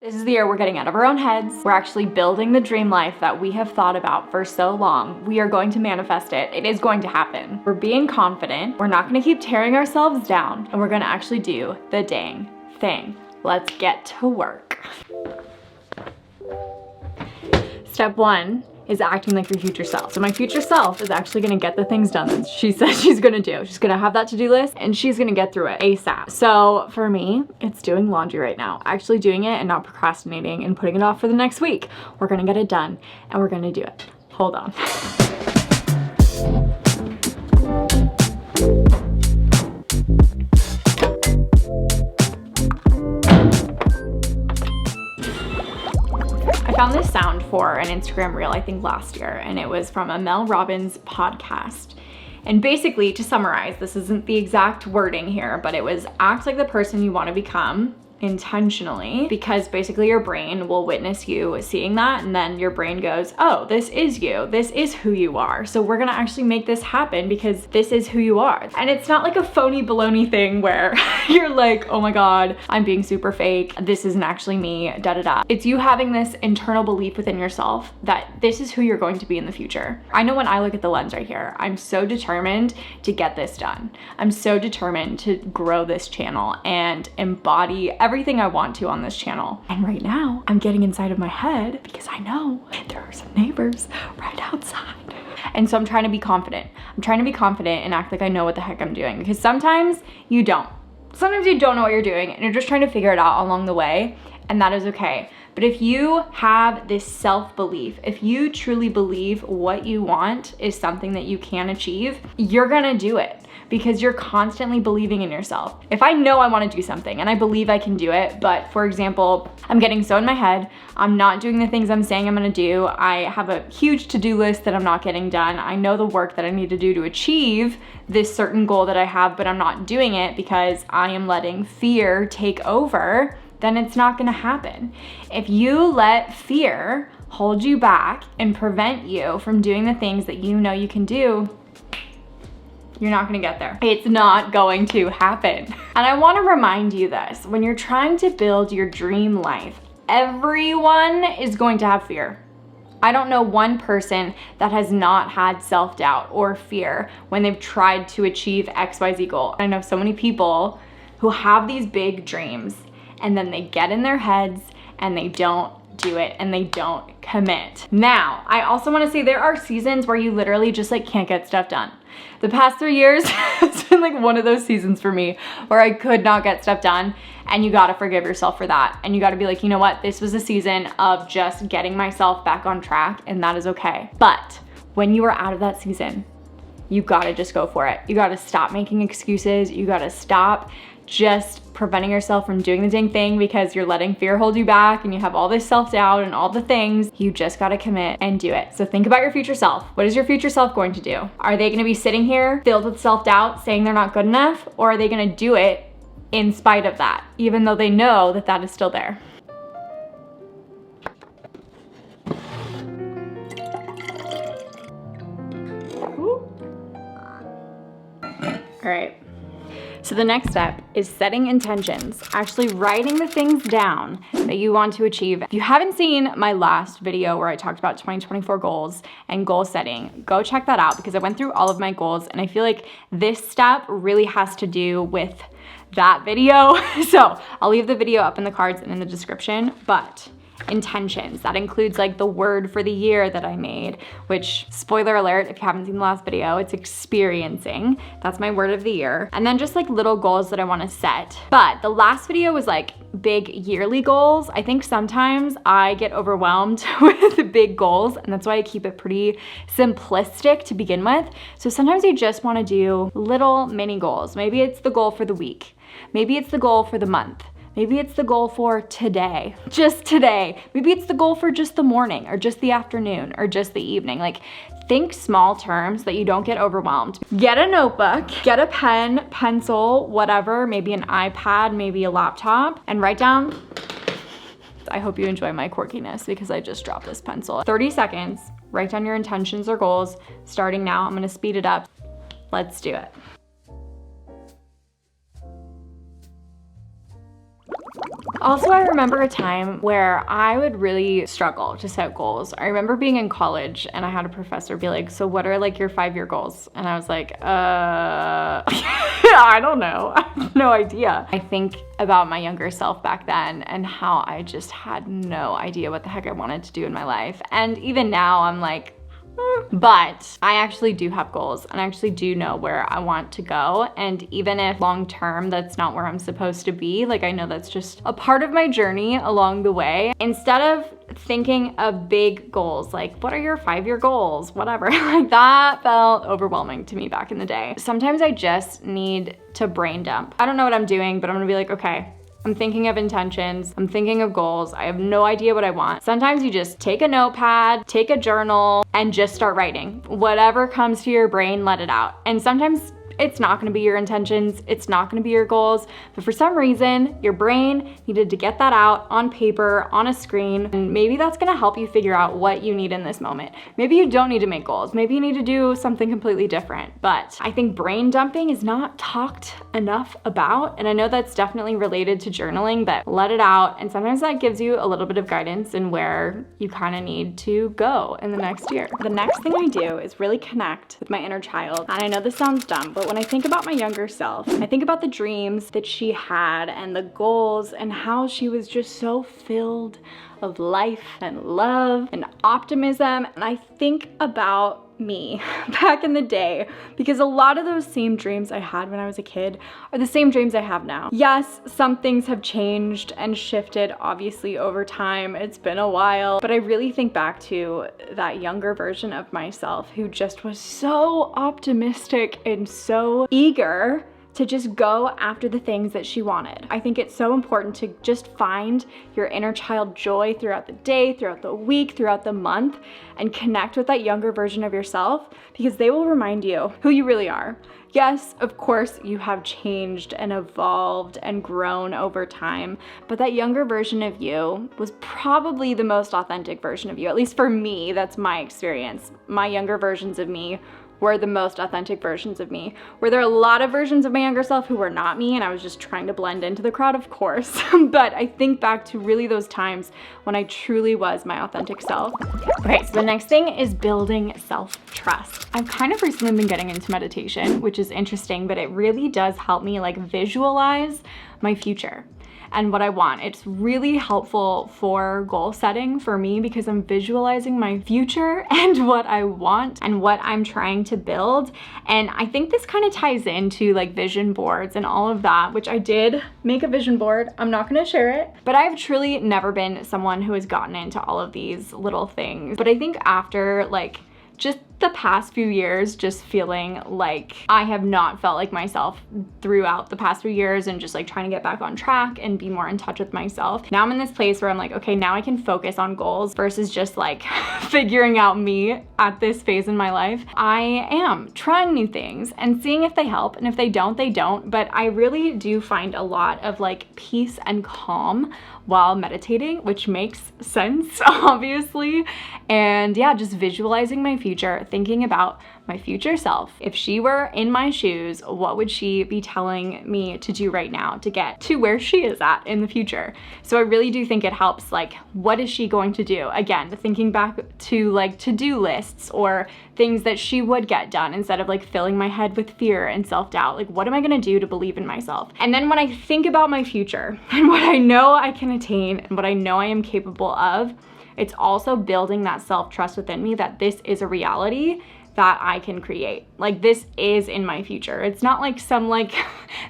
This is the year we're getting out of our own heads. We're actually building the dream life that we have thought about for so long. We are going to manifest it. It is going to happen. We're being confident. We're not gonna keep tearing ourselves down, and we're gonna actually do the dang thing. Let's get to work. Step one is acting like your future self. So my future self is actually gonna get the things done that she says she's gonna do. She's gonna have that to-do list and she's gonna get through it ASAP. So for me, it's doing laundry right now. Actually doing it and not procrastinating and putting it off for the next week. We're gonna get it done and we're gonna do it. Hold on. I found this sound for an Instagram reel, I think last year, and it was from a Mel Robbins podcast. And basically, to summarize, this isn't the exact wording here, but it was act like the person you want to become intentionally, because basically your brain will witness you seeing that, and then your brain goes, oh, this is you, this is who you are, so we're gonna actually make this happen because this is who you are. And it's not like a phony baloney thing where you're like, oh my god, I'm being super fake, this isn't actually me, da da da. It's you having this internal belief within yourself that this is who you're going to be in the future. I know when I look at the lens right here, I'm so determined to get this done. I'm so determined to grow this channel and embody everything I want to on this channel. And right now, I'm getting inside of my head because I know there are some neighbors right outside. And so I'm trying to be confident. I'm trying to be confident and act like I know what the heck I'm doing, because sometimes you don't. Sometimes you don't know what you're doing and you're just trying to figure it out along the way, and that is okay. But if you have this self-belief, if you truly believe what you want is something that you can achieve, you're gonna do it because you're constantly believing in yourself. If I know I wanna do something and I believe I can do it, but for example, I'm getting so in my head, I'm not doing the things I'm saying I'm gonna do, I have a huge to-do list that I'm not getting done, I know the work that I need to do to achieve this certain goal that I have, but I'm not doing it because I am letting fear take over, then it's not gonna happen. If you let fear hold you back and prevent you from doing the things that you know you can do, you're not gonna get there. It's not going to happen. And I wanna remind you this, when you're trying to build your dream life, everyone is going to have fear. I don't know one person that has not had self-doubt or fear when they've tried to achieve XYZ goal. I know so many people who have these big dreams and then they get in their heads and they don't do it and they don't commit. Now, I also wanna say there are seasons where you literally just like can't get stuff done. The past 3 years has been like one of those seasons for me where I could not get stuff done, and you gotta forgive yourself for that. And you gotta be like, you know what? This was a season of just getting myself back on track, and that is okay. But when you are out of that season, you gotta just go for it. You gotta stop making excuses. You gotta stop just preventing yourself from doing the dang thing because you're letting fear hold you back and you have all this self-doubt and all the things. You just gotta commit and do it. So think about your future self. What is your future self going to do? Are they gonna be sitting here filled with self-doubt saying they're not good enough, or are they gonna do it in spite of that, even though they know that that is still there? All right. So the next step is setting intentions, actually writing the things down that you want to achieve. If you haven't seen my last video where I talked about 2024 goals and goal setting, go check that out because I went through all of my goals, and I feel like this step really has to do with that video. So I'll leave the video up in the cards and in the description, but intentions, that includes like the word for the year that I made, which, spoiler alert, if you haven't seen the last video, it's experiencing. That's my word of the year. And then just like little goals that I want to set. But the last video was like big yearly goals. I think sometimes I get overwhelmed with big goals, and that's why I keep it pretty simplistic to begin with. So sometimes you just want to do little mini goals. Maybe it's the goal for the week. Maybe it's the goal for the month. Maybe it's the goal for today, just today. Maybe it's the goal for just the morning or just the afternoon or just the evening. Like, think small terms that you don't get overwhelmed. Get a notebook, get a pen, pencil, whatever, maybe an iPad, maybe a laptop, and write down. I hope you enjoy my quirkiness because I just dropped this pencil. 30 seconds, write down your intentions or goals. Starting now, I'm gonna speed it up. Let's do it. Also, I remember a time where I would really struggle to set goals. I remember being in college and I had a professor be like, so what are like your 5-year goals? And I was like, I don't know. I have no idea. I think about my younger self back then and how I just had no idea what the heck I wanted to do in my life. And even now I'm like, but I actually do have goals and I actually do know where I want to go. And even if long term that's not where I'm supposed to be, like I know that's just a part of my journey along the way. Instead of thinking of big goals, like what are your 5-year goals, whatever, like that felt overwhelming to me back in the day. Sometimes I just need to brain dump. I don't know what I'm doing, but I'm gonna be like, okay, I'm thinking of intentions, I'm thinking of goals, I have no idea what I want. Sometimes you just take a notepad, take a journal, and just start writing. Whatever comes to your brain, let it out. And sometimes it's not gonna be your intentions, it's not gonna be your goals, but for some reason, your brain needed to get that out on paper, on a screen, and maybe that's gonna help you figure out what you need in this moment. Maybe you don't need to make goals, maybe you need to do something completely different, but I think brain dumping is not talked enough about, and I know that's definitely related to journaling, but let it out, and sometimes that gives you a little bit of guidance in where you kind of need to go in the next year. The next thing I do is really connect with my inner child, and I know this sounds dumb, but when I think about my younger self, I think about the dreams that she had and the goals and how she was just so filled of life and love and optimism. And I think about me back in the day because a lot of those same dreams I had when I was a kid are the same dreams I have now. Yes, some things have changed and shifted obviously over time. It's been a while, but I really think back to that younger version of myself who just was so optimistic and so eager to just go after the things that she wanted. I think it's so important to just find your inner child joy throughout the day, throughout the week, throughout the month, and connect with that younger version of yourself because they will remind you who you really are. Yes, of course, you have changed and evolved and grown over time, but that younger version of you was probably the most authentic version of you. At least for me, that's my experience. My younger versions of me were the most authentic versions of me. Were there a lot of versions of my younger self who were not me and I was just trying to blend into the crowd? Of course. But I think back to really those times when I truly was my authentic self. Okay, so the next thing is building self-trust. I've kind of recently been getting into meditation, which is interesting, but it really does help me like visualize my future and what I want. It's really helpful for goal setting for me because I'm visualizing my future and what I want and what I'm trying to build. And I think this kind of ties into like vision boards and all of that, which I did make a vision board. I'm not gonna share it, but I've truly never been someone who has gotten into all of these little things. But I think after like just the past few years, just feeling like I have not felt like myself throughout the past few years and just like trying to get back on track and be more in touch with myself. Now I'm in this place where I'm like, okay, now I can focus on goals versus just like figuring out me at this phase in my life. I am trying new things and seeing if they help, and if they don't, they don't. But I really do find a lot of like peace and calm while meditating, which makes sense, obviously. And yeah, just visualizing my future, thinking about my future self. If she were in my shoes, what would she be telling me to do right now to get to where she is at in the future? So I really do think it helps, like, what is she going to do? Again, thinking back to like to-do lists or things that she would get done instead of like filling my head with fear and self-doubt. Like, what am I gonna do to believe in myself? And then when I think about my future and what I know I can attain and what I know I am capable of, it's also building that self-trust within me that this is a reality that I can create. Like, this is in my future. It's not like some like,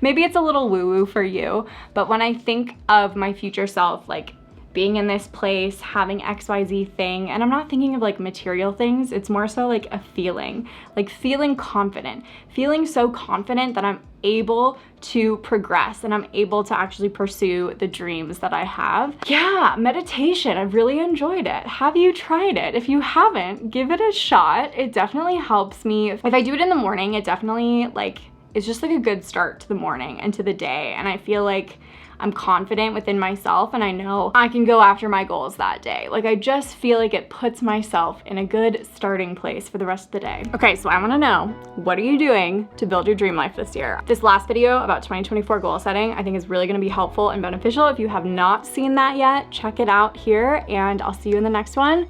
maybe it's a little woo-woo for you, but when I think of my future self, like being in this place, having XYZ thing, and I'm not thinking of like material things, it's more so like a feeling, like feeling confident, feeling so confident that I'm able to progress and I'm able to actually pursue the dreams that I have. Yeah, meditation, I've really enjoyed it. Have you tried it? If you haven't, give it a shot. It definitely helps me. If I do it in the morning, it definitely like, it's just like a good start to the morning and to the day. And I feel like I'm confident within myself and I know I can go after my goals that day. Like I just feel like it puts myself in a good starting place for the rest of the day. Okay, so I wanna know, what are you doing to build your dream life this year? This last video about 2024 goal setting I think is really gonna be helpful and beneficial. If you have not seen that yet, check it out here and I'll see you in the next one.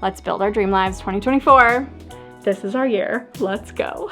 Let's build our dream lives 2024. This is our year. Let's go.